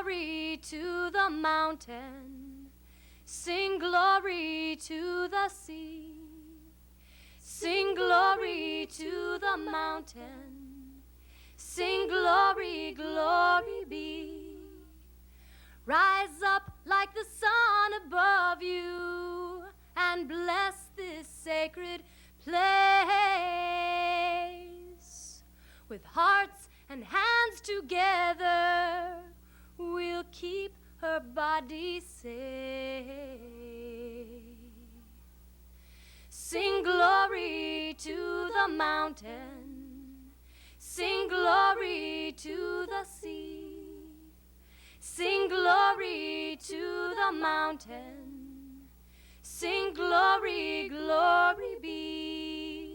glory to the mountain. Sing glory to the sea. Sing glory to the mountain. Sing glory, glory be. Rise up like the sun above you and bless this sacred place. With hearts and hands together, we'll keep her body safe. Sing glory to the mountain. Sing glory to the sea. Sing glory to the mountain. Sing glory, glory be.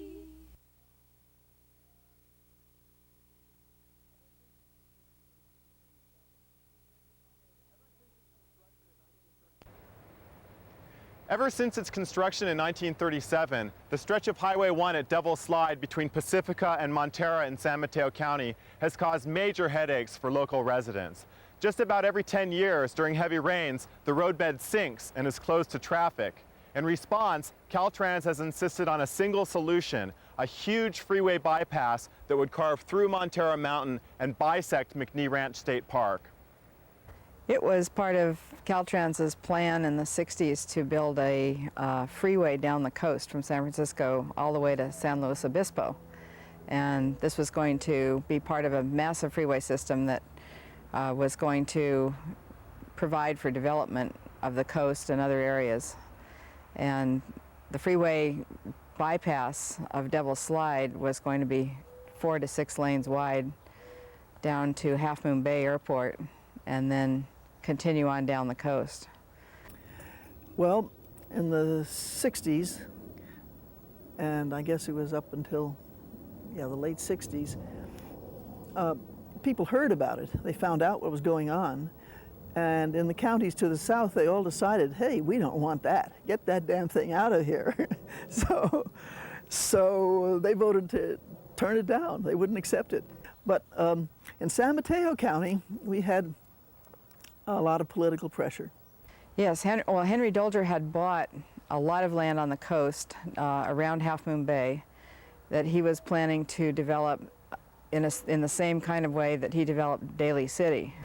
Ever since its construction in 1937, the stretch of Highway 1 at Devil's Slide between Pacifica and Montara in San Mateo County has caused major headaches for local residents. Just about every 10 years during heavy rains, the roadbed sinks and is closed to traffic. In response, Caltrans has insisted on a single solution, a huge freeway bypass that would carve through Montara Mountain and bisect McNee Ranch State Park. It was part of Caltrans's plan in the 60s to build a freeway down the coast from San Francisco all the way to San Luis Obispo. And this was going to be part of a massive freeway system that was going to provide for development of the coast and other areas. And the freeway bypass of Devil's Slide was going to be 4 to 6 lanes wide down to Half Moon Bay Airport and then continue on down the coast. Well, in the 60s, and I guess it was up until the late 60s, people heard about it. They found out what was going on. And in the counties to the south, they all decided, hey, we don't want that. Get that damn thing out of here. So they voted to turn it down. They wouldn't accept it. But in San Mateo County, we had a lot of political pressure. Yes, Henry Dolger had bought a lot of land on the coast around Half Moon Bay that he was planning to develop in the same kind of way that he developed Daly City.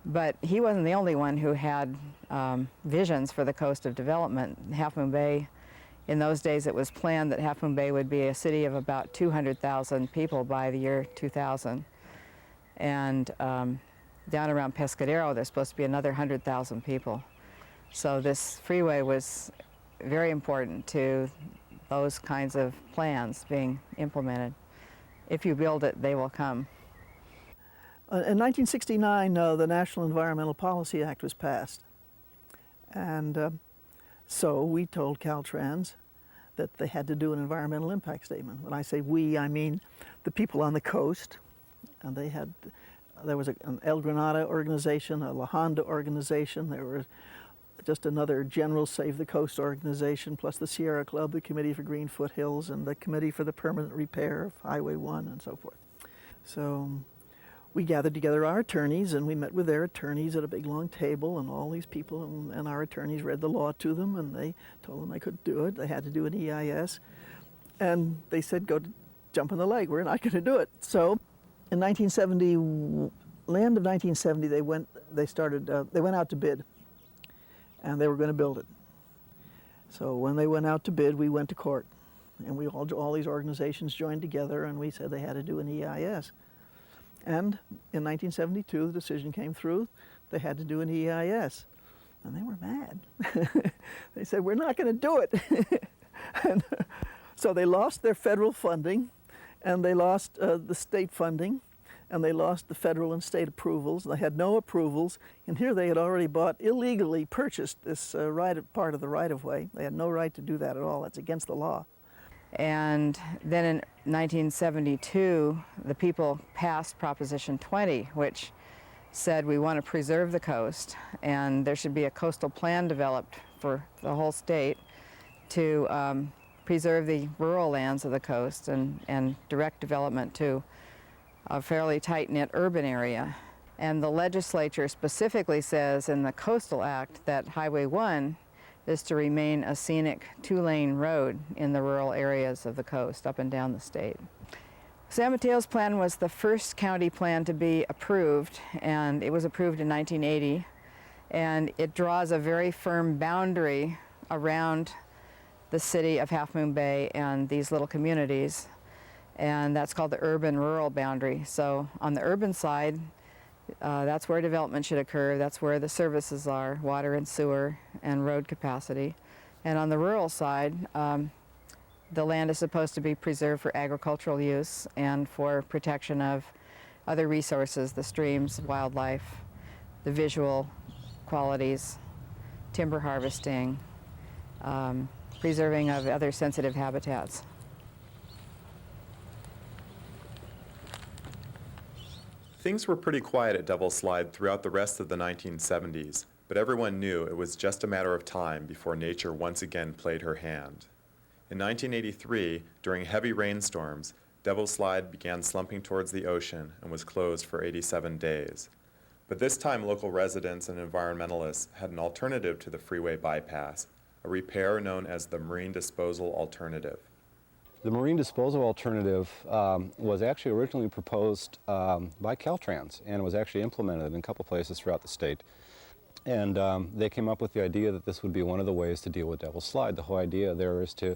But he wasn't the only one who had visions for the coast of development. Half Moon Bay, in those days it was planned that Half Moon Bay would be a city of about 200,000 people by the year 2000. And down around Pescadero, there's supposed to be another 100,000 people. So this freeway was very important to those kinds of plans being implemented. If you build it, they will come. In 1969, the National Environmental Policy Act was passed. And so we told Caltrans that they had to do an environmental impact statement. When I say we, I mean the people on the coast. And there was an El Granada organization, a La Honda organization, there was just another General Save the Coast organization, plus the Sierra Club, the Committee for Green Foothills, and the Committee for the Permanent Repair of Highway 1, and so forth. So we gathered together our attorneys, and we met with their attorneys at a big long table, and all these people, and our attorneys read the law to them, and they told them they couldn't do it. They had to do an EIS. And they said, go jump in the lake, we're not going to do it. So in 1970, land of 1970, they went out to bid, and they were going to build it. So when they went out to bid, we went to court, and all these organizations joined together, and we said they had to do an EIS. And in 1972, the decision came through, they had to do an EIS. And they were mad. They said, we're not going to do it. And so they lost their federal funding, and they lost the state funding, and they lost the federal and state approvals. They had no approvals, and here they had already illegally purchased this part of the right-of-way. They had no right to do that at all. That's against the law. And then in 1972, the people passed Proposition 20, which said we want to preserve the coast, and there should be a coastal plan developed for the whole state to preserve the rural lands of the coast and direct development to a fairly tight-knit urban area. And the legislature specifically says in the Coastal Act that Highway 1 is to remain a scenic two-lane road in the rural areas of the coast, up and down the state. San Mateo's plan was the first county plan to be approved, and it was approved in 1980. And it draws a very firm boundary around the city of Half Moon Bay and these little communities. And that's called the urban-rural boundary. So on the urban side, that's where development should occur. That's where the services are, water and sewer and road capacity. And on the rural side, the land is supposed to be preserved for agricultural use and for protection of other resources, the streams, wildlife, the visual qualities, timber harvesting, preserving of other sensitive habitats. Things were pretty quiet at Devil's Slide throughout the rest of the 1970s, but everyone knew it was just a matter of time before nature once again played her hand. In 1983, during heavy rainstorms, Devil's Slide began slumping towards the ocean and was closed for 87 days. But this time local residents and environmentalists had an alternative to the freeway bypass, a repair known as the marine disposal alternative. The marine disposal alternative was actually originally proposed by Caltrans, and it was actually implemented in a couple places throughout the state. And they came up with the idea that this would be one of the ways to deal with Devil's Slide. The whole idea there is to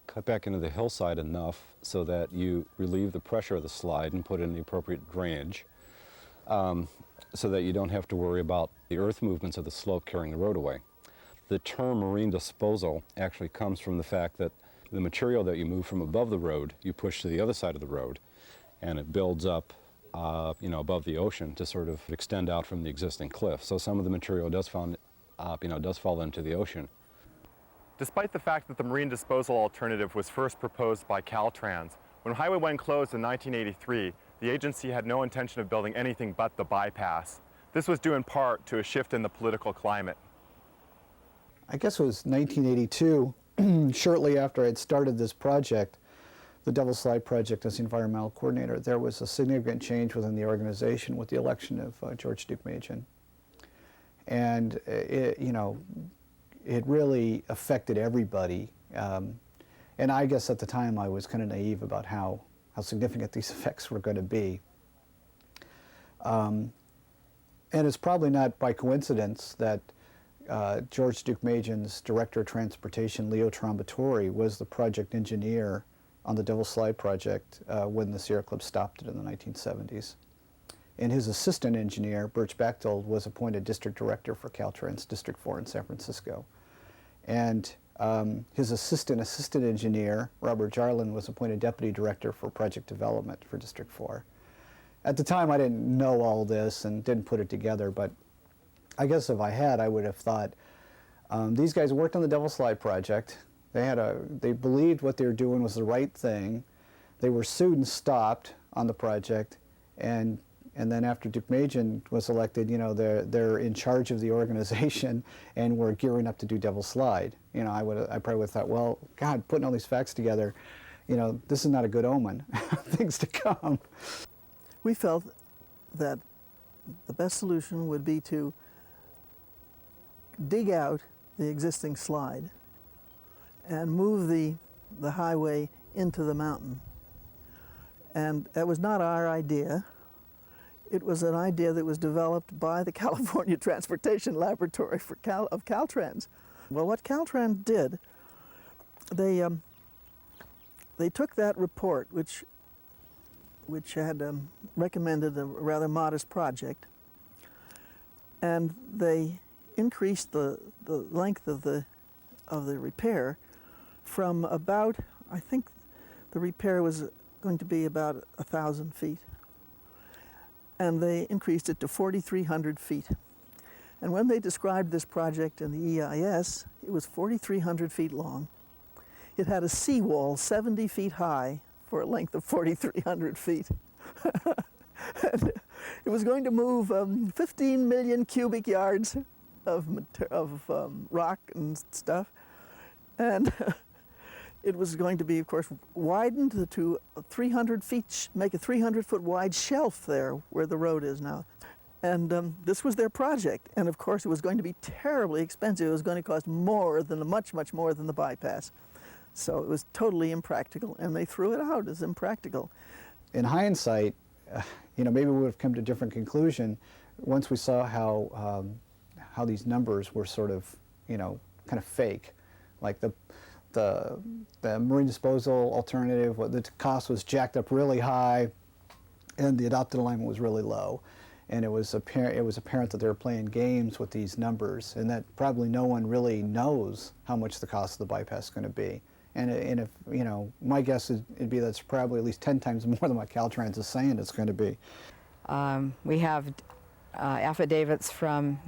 cut back into the hillside enough so that you relieve the pressure of the slide and put in the appropriate drainage, so that you don't have to worry about the earth movements of the slope carrying the road away. The term marine disposal actually comes from the fact that the material that you move from above the road, you push to the other side of the road, and it builds up above the ocean to sort of extend out from the existing cliff. So some of the material does fall into the ocean. Despite the fact that the marine disposal alternative was first proposed by Caltrans, when Highway 1 closed in 1983, the agency had no intention of building anything but the bypass. This was due in part to a shift in the political climate. I guess it was 1982, shortly after I had started this project, the Devil's Slide project as the environmental coordinator, there was a significant change within the organization with the election of George Drekmeier. And it really affected everybody. And I guess at the time I was kind of naive about how significant these effects were going to be. And it's probably not by coincidence that George Drekmeier's director of transportation, Leo Trombatori, was the project engineer on the Devil's Slide project when the Sierra Club stopped it in the 1970s. And his assistant engineer, Birch Bechtold, was appointed district director for Caltrans District 4 in San Francisco. And his assistant engineer, Robert Jarlin, was appointed deputy director for project development for District 4. At the time, I didn't know all this and didn't put it together, but I guess if I had, I would have thought, these guys worked on the Devil's Slide project. They believed what they were doing was the right thing. They were sued and stopped on the project, and then after Drekmeier was elected, they're in charge of the organization and we're gearing up to do Devil's Slide. I probably would have thought, well, God, putting all these facts together, this is not a good omen. Things to come. We felt that the best solution would be to dig out the existing slide and move the highway into the mountain. And that was not our idea. It was an idea that was developed by the California Transportation Laboratory of Caltrans. Well, what Caltrans did, they took that report, which had recommended a rather modest project, and they increased the length of the repair from about, I think the repair was going to be about 1,000 feet. And they increased it to 4,300 feet. And when they described this project in the EIS, it was 4,300 feet long. It had a seawall 70 feet high for a length of 4,300 feet. And it was going to move 15 million cubic yards of rock and stuff. And it was going to be, of course, widened to 300 feet, make a 300-foot wide shelf there where the road is now. And this was their project. And of course, it was going to be terribly expensive. It was going to cost more than much more than the bypass. So it was totally impractical, and they threw it out as impractical. In hindsight, you know, maybe we would have come to a different conclusion once we saw how these numbers were sort of, you know, kind of fake. Like the marine disposal alternative, the cost was jacked up really high, and the adopted alignment was really low. And it was apparent that they were playing games with these numbers, and that probably no one really knows how much the cost of the bypass is going to be. And if, you know, my guess it'd be that it's probably at least 10 times more than what Caltrans is saying it's going to be. We have affidavits from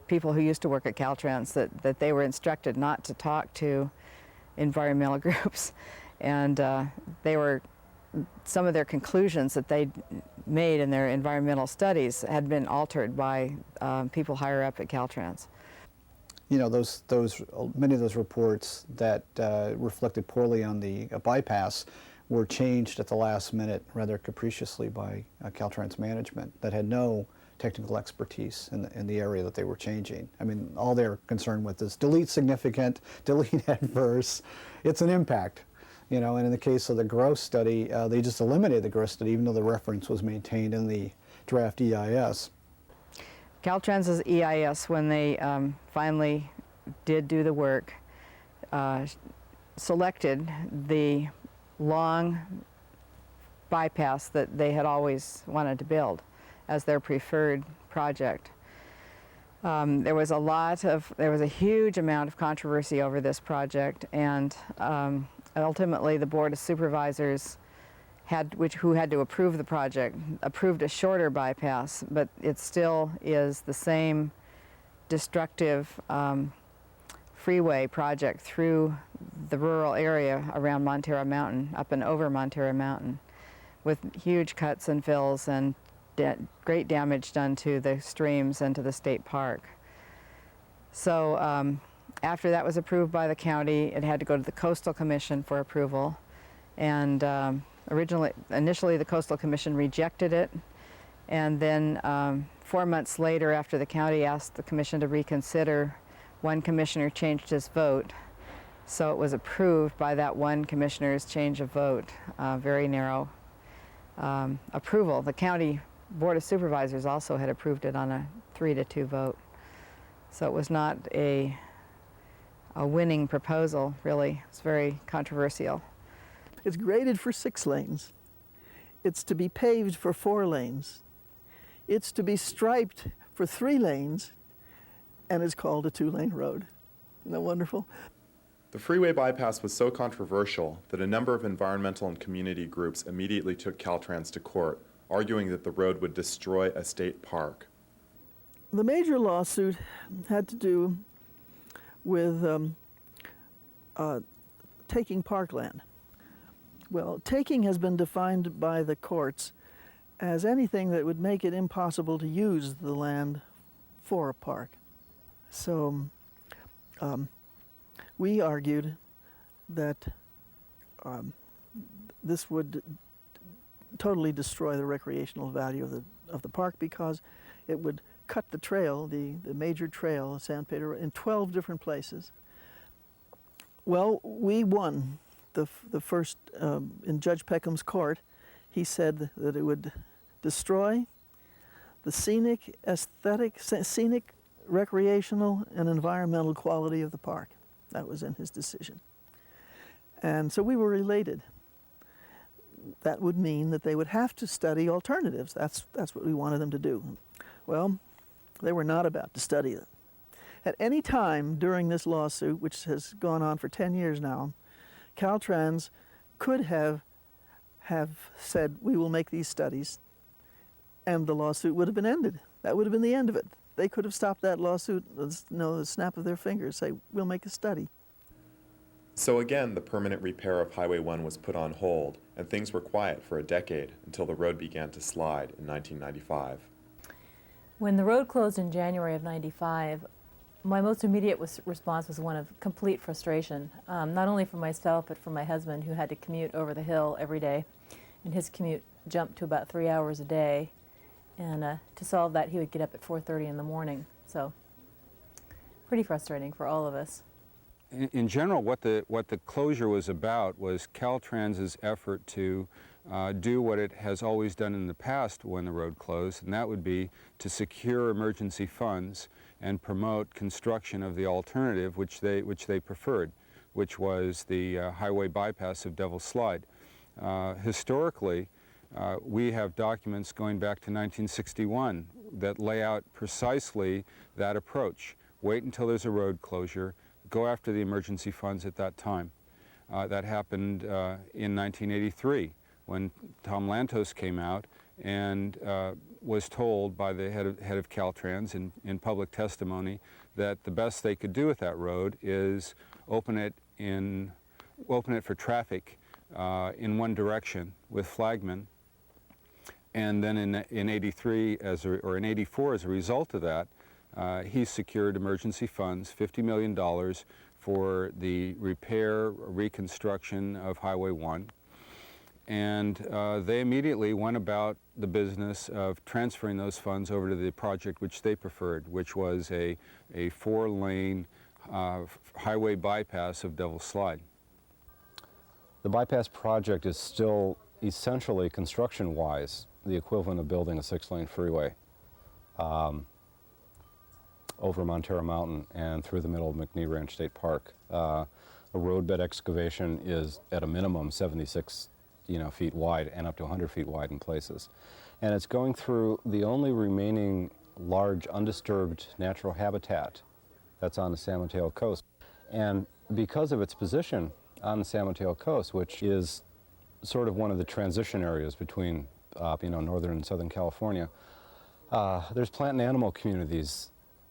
people who used to work at Caltrans that they were instructed not to talk to environmental groups, and some of their conclusions that they made in their environmental studies had been altered by people higher up at Caltrans. You know, many of those reports that reflected poorly on the bypass were changed at the last minute rather capriciously by Caltrans management that had no technical expertise in the area that they were changing. I mean, all they're concerned with is delete significant, delete adverse. It's an impact, you know, and in the case of the gross study, they just eliminated the gross study even though the reference was maintained in the draft EIS. Caltrans's EIS, when they finally did do the work, selected the long bypass that they had always wanted to build as their preferred project. There was a huge amount of controversy over this project, and ultimately the Board of Supervisors who had to approve the project, approved a shorter bypass, but it still is the same destructive freeway project through the rural area around Montara Mountain, up and over Montara Mountain, with huge cuts and fills and great damage done to the streams and to the state park. So after that was approved by the county, it had to go to the Coastal Commission for approval, and initially the Coastal Commission rejected it, and then 4 months later, after the county asked the commission to reconsider, one commissioner changed his vote. So it was approved by that one commissioner's change of vote, very narrow approval. The county Board of Supervisors also had approved it on a 3-2 vote. So it was not a winning proposal, really. It's very controversial. It's graded for 6 lanes. It's to be paved for 4 lanes. It's to be striped for 3 lanes, and it's called a 2-lane road. Isn't that wonderful? The freeway bypass was so controversial that a number of environmental and community groups immediately took Caltrans to court, arguing that the road would destroy a state park. The major lawsuit had to do with taking parkland. Well, taking has been defined by the courts as anything that would make it impossible to use the land for a park. So we argued that this would totally destroy the recreational value of the park because it would cut the trail, the major trail, San Pedro, in 12 different places. Well, we won the first, in Judge Peckham's court. He said that it would destroy the scenic, recreational, and environmental quality of the park. That was in his decision. And so we were related. That would mean that they would have to study alternatives. That's what we wanted them to do. Well, they were not about to study it. At any time during this lawsuit, which has gone on for 10 years now, Caltrans could have said, we will make these studies, and the lawsuit would have been ended. That would have been the end of it. They could have stopped that lawsuit, the snap of their fingers, say, we'll make a study. So again, the permanent repair of Highway 1 was put on hold, and things were quiet for a decade until the road began to slide in 1995. When the road closed in January of '95, my most immediate response was one of complete frustration, not only for myself, but for my husband, who had to commute over the hill every day. And his commute jumped to about 3 hours a day. And to solve that, he would get up at 4:30 in the morning. So pretty frustrating for all of us. In general, what the closure was about was Caltrans' effort to do what it has always done in the past when the road closed, and that would be to secure emergency funds and promote construction of the alternative which they preferred, which was the highway bypass of Devil's Slide. Historically, we have documents going back to 1961 that lay out precisely that approach. Wait until there's a road closure, go after the emergency funds at that time. That happened in 1983 when Tom Lantos came out and was told by the head of Caltrans in public testimony that the best they could do with that road is open it for traffic in one direction with flagmen. And then in 83 or in 84, as a result of that, he secured emergency funds, $50 million for the repair, reconstruction of Highway 1. And they immediately went about the business of transferring those funds over to the project which they preferred, which was a 4-lane highway bypass of Devil's Slide. The bypass project is still essentially, construction-wise, the equivalent of building a 6-lane freeway over Montara Mountain and through the middle of McNee Ranch State Park. A roadbed excavation is at a minimum 76 feet wide and up to 100 feet wide in places. And it's going through the only remaining large undisturbed natural habitat that's on the San Mateo Coast. And because of its position on the San Mateo Coast, which is sort of one of the transition areas between northern and southern California, there's plant and animal communities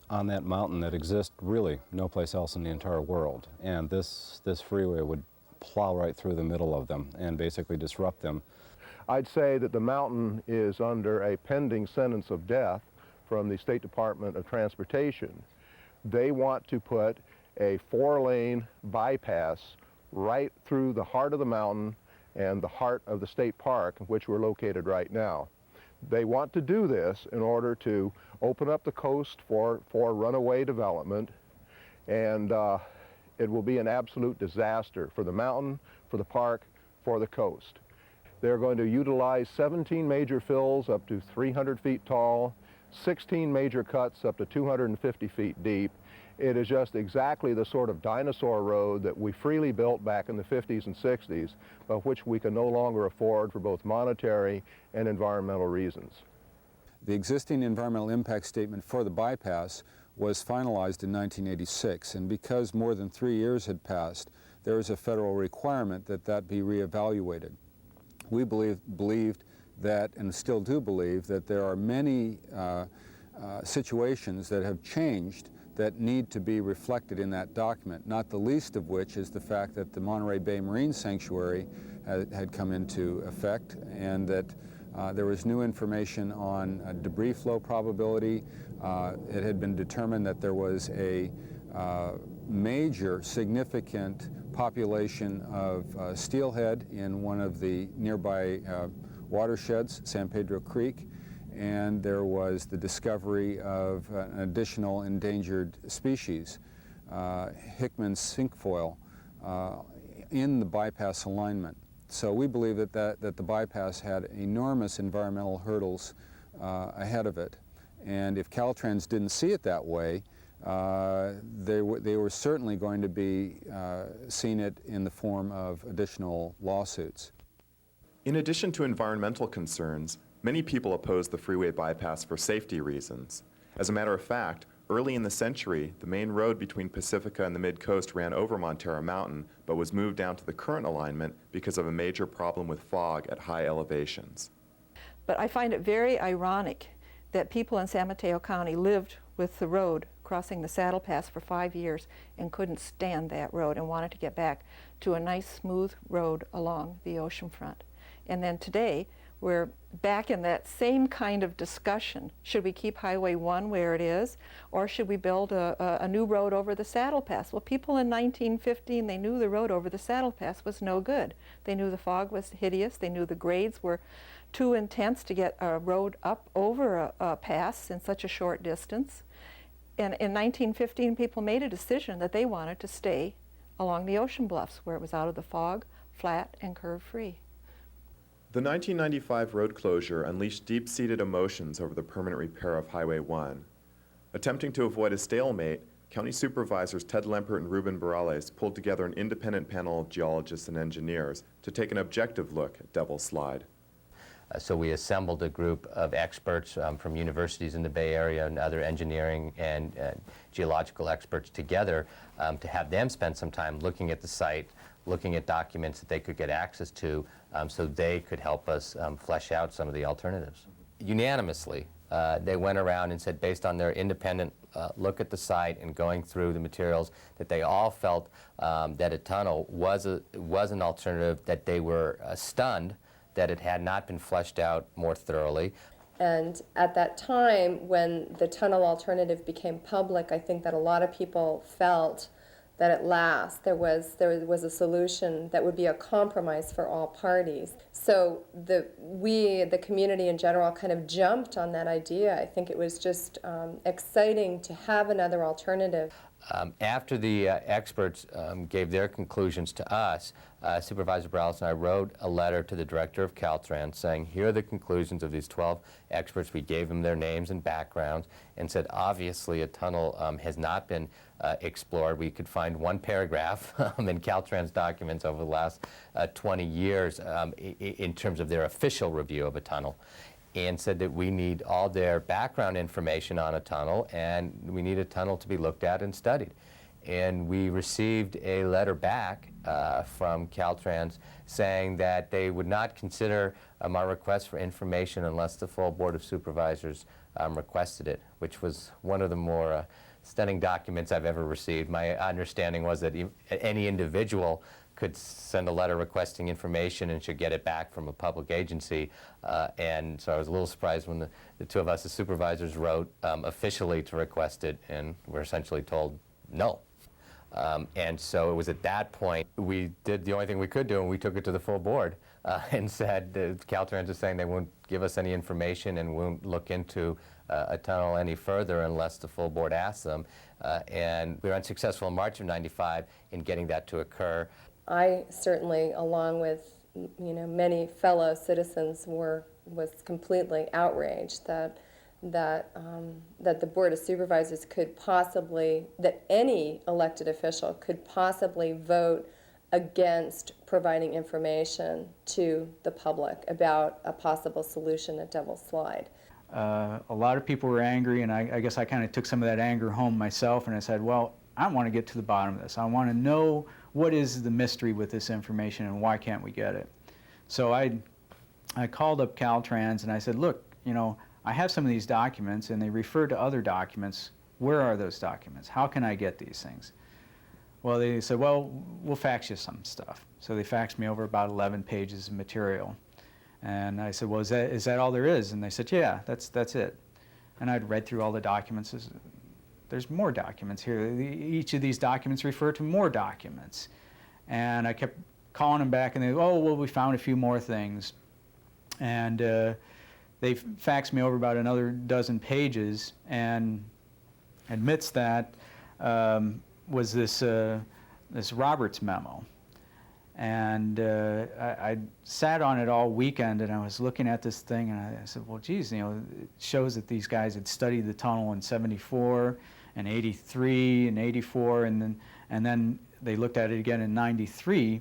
on that mountain that exist really no place else in the entire world. And this freeway would plow right through the middle of them and basically disrupt them. I'd say that the mountain is under a pending sentence of death from the State Department of Transportation. They want to put a 4-lane bypass right through the heart of the mountain and the heart of the state park in which we're located right now. They want to do this in order to open up the coast for runaway development, and it will be an absolute disaster for the mountain, for the park, for the coast. They're going to utilize 17 major fills up to 300 feet tall, 16 major cuts up to 250 feet deep. It is just exactly the sort of dinosaur road that we freely built back in the 50s and 60s, but which we can no longer afford for both monetary and environmental reasons. The existing environmental impact statement for the bypass was finalized in 1986, and because more than 3 years had passed, there was a federal requirement that be reevaluated. We believed that, and still do believe, that there are many situations that have changed that need to be reflected in that document, not the least of which is the fact that the Monterey Bay Marine Sanctuary had come into effect, and that there was new information on debris flow probability. It had been determined that there was a major significant population of steelhead in one of the nearby watersheds, San Pedro Creek, and there was the discovery of an additional endangered species, Hickman's cinquefoil, in the bypass alignment. So we believe that the bypass had enormous environmental hurdles ahead of it. And if Caltrans didn't see it that way, they were certainly going to be seeing it in the form of additional lawsuits. In addition to environmental concerns, many people opposed the freeway bypass for safety reasons. As a matter of fact, early in the century, the main road between Pacifica and the Mid-Coast ran over Montara Mountain, but was moved down to the current alignment because of a major problem with fog at high elevations. But I find it very ironic that people in San Mateo County lived with the road crossing the Saddle Pass for 5 years and couldn't stand that road and wanted to get back to a nice smooth road along the ocean front. And then today, we're back in that same kind of discussion. Should we keep Highway 1 where it is, or should we build a new road over the Saddle Pass? Well, people in 1915, they knew the road over the Saddle Pass was no good. They knew the fog was hideous. They knew the grades were too intense to get a road up over a pass in such a short distance. And in 1915, people made a decision that they wanted to stay along the ocean bluffs where it was out of the fog, flat and curve-free. The 1995 road closure unleashed deep-seated emotions over the permanent repair of Highway 1. Attempting to avoid a stalemate, County Supervisors Ted Lempert and Ruben Barales pulled together an independent panel of geologists and engineers to take an objective look at Devil's Slide. So we assembled a group of experts from universities in the Bay Area and other engineering and geological experts together to have them spend some time looking at the site, looking at documents that they could get access to so they could help us flesh out some of the alternatives. Unanimously, they went around and said, based on their independent look at the site and going through the materials, that they all felt that a tunnel was an alternative, that they were stunned that it had not been fleshed out more thoroughly. And at that time, when the tunnel alternative became public, I think that a lot of people felt that at last there was a solution that would be a compromise for all parties. So the community in general kind of jumped on that idea. I think it was just exciting to have another alternative. After the experts gave their conclusions to us, Supervisor Barales and I wrote a letter to the director of Caltrans saying, here are the conclusions of these 12 experts. We gave them their names and backgrounds and said, obviously a tunnel has not been explored. We could find one paragraph in Caltrans documents over the last 20 years in terms of their official review of a tunnel, and said that we need all their background information on a tunnel, and we need a tunnel to be looked at and studied. And we received a letter back from Caltrans saying that they would not consider our request for information unless the full Board of Supervisors requested it, which was one of the more stunning documents I've ever received. My understanding was that any individual could send a letter requesting information and should get it back from a public agency. And so I was a little surprised when the two of us as supervisors wrote officially to request it, and we're essentially told no. And so it was at that point we did the only thing we could do, and we took it to the full board and said, Caltrans is saying they won't give us any information and won't look into a tunnel any further unless the full board asks them. And we were unsuccessful in March of '95 in getting that to occur. I certainly, along with many fellow citizens, was completely outraged that the Board of Supervisors could possibly, that any elected official could possibly vote against providing information to the public about a possible solution at Devil's Slide. A lot of people were angry, and I guess I kind of took some of that anger home myself, and I said, well, I want to get to the bottom of this. I want to know what is the mystery with this information and why can't we get it. So I called up Caltrans and I said, look, I have some of these documents and they refer to other documents. Where are those documents? How can I get these things? Well, they said, well, we'll fax you some stuff. So they faxed me over about 11 pages of material. And I said, well, is that all there is? And they said, yeah, that's it. And I'd read through all the documents. There's more documents here. Each of these documents refer to more documents. And I kept calling them back, and they, oh, well, we found a few more things. And they faxed me over about another dozen pages, and amidst that was this Roberts memo. And I sat on it all weekend, and I was looking at this thing, and I said, well, geez, it shows that these guys had studied the tunnel in '74, and '83, and '84, and then they looked at it again in '93,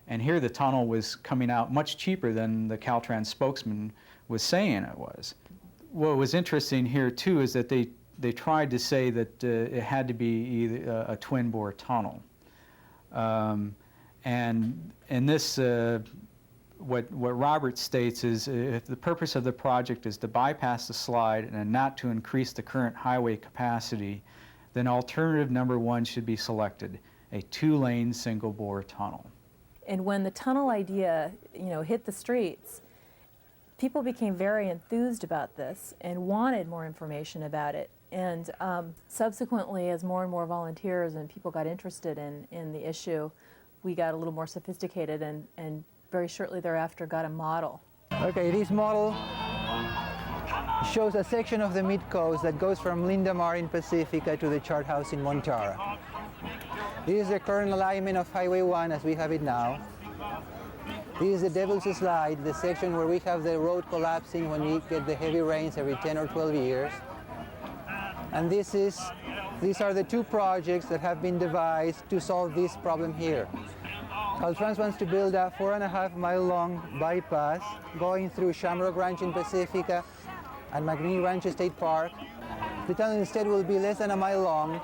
and here the tunnel was coming out much cheaper than the Caltrans spokesman was saying it was. What was interesting here, too, is that they tried to say that it had to be either a twin-bore tunnel. And in this, what Roberts states is, if the purpose of the project is to bypass the slide and not to increase the current highway capacity, then alternative number 1 should be selected, a 2-lane single-bore tunnel. And when the tunnel idea, hit the streets, people became very enthused about this and wanted more information about it. And subsequently, as more and more volunteers and people got interested in the issue, we got a little more sophisticated and very shortly thereafter got a model. Okay, this model shows a section of the mid-coast that goes from Linda Mar in Pacifica to the chart house in Montara. This is the current alignment of Highway 1 as we have it now. This is the Devil's Slide, the section where we have the road collapsing when we get the heavy rains every 10 or 12 years. And these are the two projects that have been devised to solve this problem here. Caltrans wants to build a 4.5-mile long bypass going through Shamrock Ranch in Pacifica and McNeil Ranch State Park. The tunnel instead will be less than a mile long,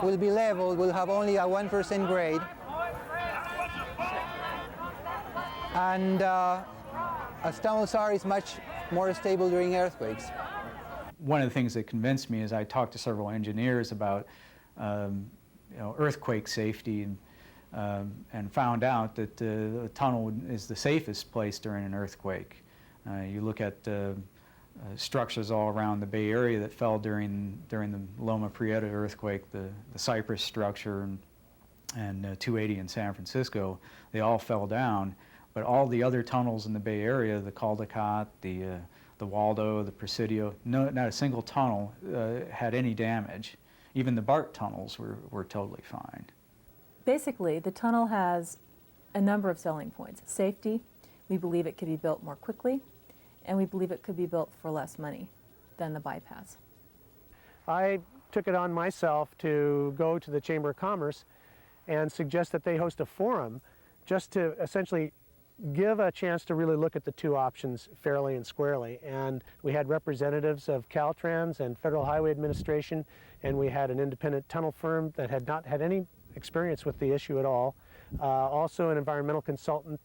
will be leveled, will have only a 1% grade, and as tunnels are, is much more stable during earthquakes. One of the things that convinced me is I talked to several engineers about earthquake safety and found out that the tunnel is the safest place during an earthquake. You look at structures all around the Bay Area that fell during the Loma Prieta earthquake, the Cypress structure and 280 in San Francisco, they all fell down. But all the other tunnels in the Bay Area, the Caldecott, the Waldo, the Presidio, not a single tunnel had any damage. Even the BART tunnels were totally fine. Basically, the tunnel has a number of selling points. Safety, we believe it could be built more quickly, and we believe it could be built for less money than the bypass. I took it on myself to go to the Chamber of Commerce and suggest that they host a forum just to essentially give a chance to really look at the two options fairly and squarely. And we had representatives of Caltrans and Federal Highway Administration, and we had an independent tunnel firm that had not had any experience with the issue at all, also an environmental consultant.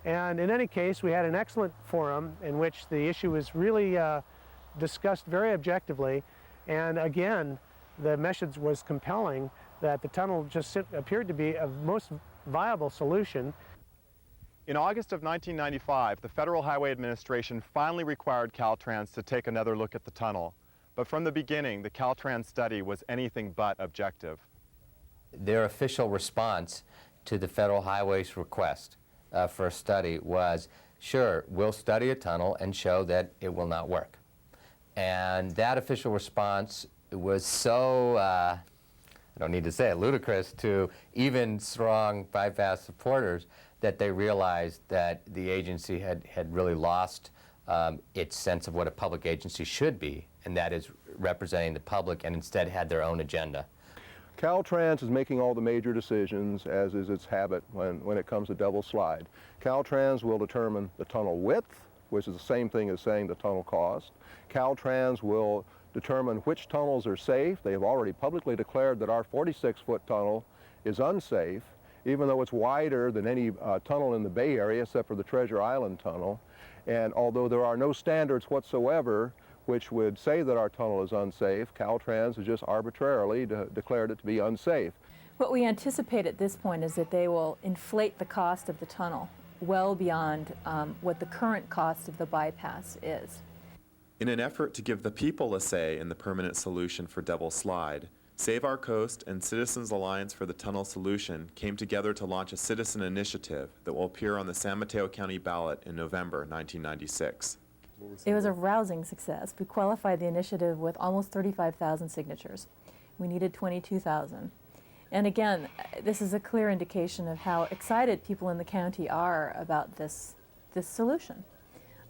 And in any case, we had an excellent forum in which the issue was really discussed very objectively. And again, the message was compelling that the tunnel just appeared to be a most viable solution. In August of 1995, the Federal Highway Administration finally required Caltrans to take another look at the tunnel. But from the beginning, the Caltrans study was anything but objective. Their official response to the Federal Highway's request for a study was, sure, we'll study a tunnel and show that it will not work. And that official response was so, I don't need to say it, ludicrous to even strong bypass supporters that they realized that the agency had really lost its sense of what a public agency should be, and that is representing the public, and instead had their own agenda. Caltrans is making all the major decisions, as is its habit when it comes to double slide. Caltrans will determine the tunnel width, which is the same thing as saying the tunnel cost. Caltrans will determine which tunnels are safe. They have already publicly declared that our 46-foot tunnel is unsafe, even though it's wider than any tunnel in the Bay Area except for the Treasure Island Tunnel. And although there are no standards whatsoever which would say that our tunnel is unsafe, Caltrans has just arbitrarily declared it to be unsafe. What we anticipate at this point is that they will inflate the cost of the tunnel well beyond what the current cost of the bypass is. In an effort to give the people a say in the permanent solution for Devil's Slide, Save Our Coast and Citizens Alliance for the Tunnel Solution came together to launch a citizen initiative that will appear on the San Mateo County ballot in November 1996. It was a rousing success. We qualified the initiative with almost 35,000 signatures. We needed 22,000. And again, this is a clear indication of how excited people in the county are about this solution.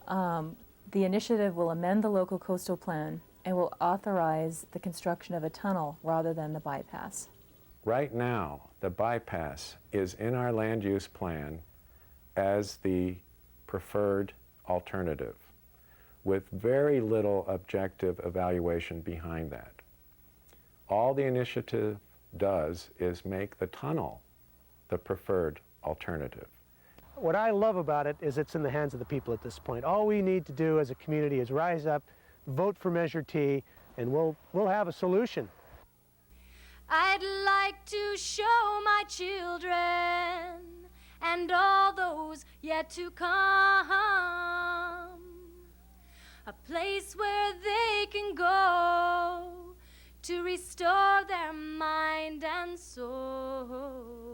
The initiative will amend the local coastal plan and will authorize the construction of a tunnel rather than the bypass. Right now, the bypass is in our land use plan as the preferred alternative, with very little objective evaluation behind that. All the initiative does is make the tunnel the preferred alternative. What I love about it is it's in the hands of the people at this point. All we need to do as a community is rise up, vote for Measure T, and we'll have a solution. I'd like to show my children and all those yet to come a place where they can go to restore their mind and soul.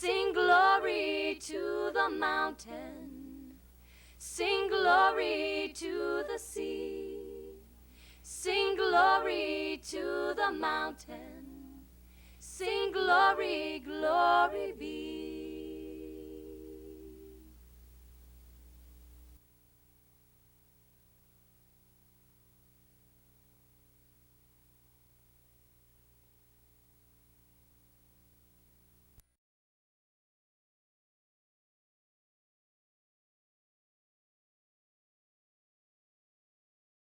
Sing glory to the mountain. Sing glory to the sea. Sing glory to the mountain. Sing glory, glory be.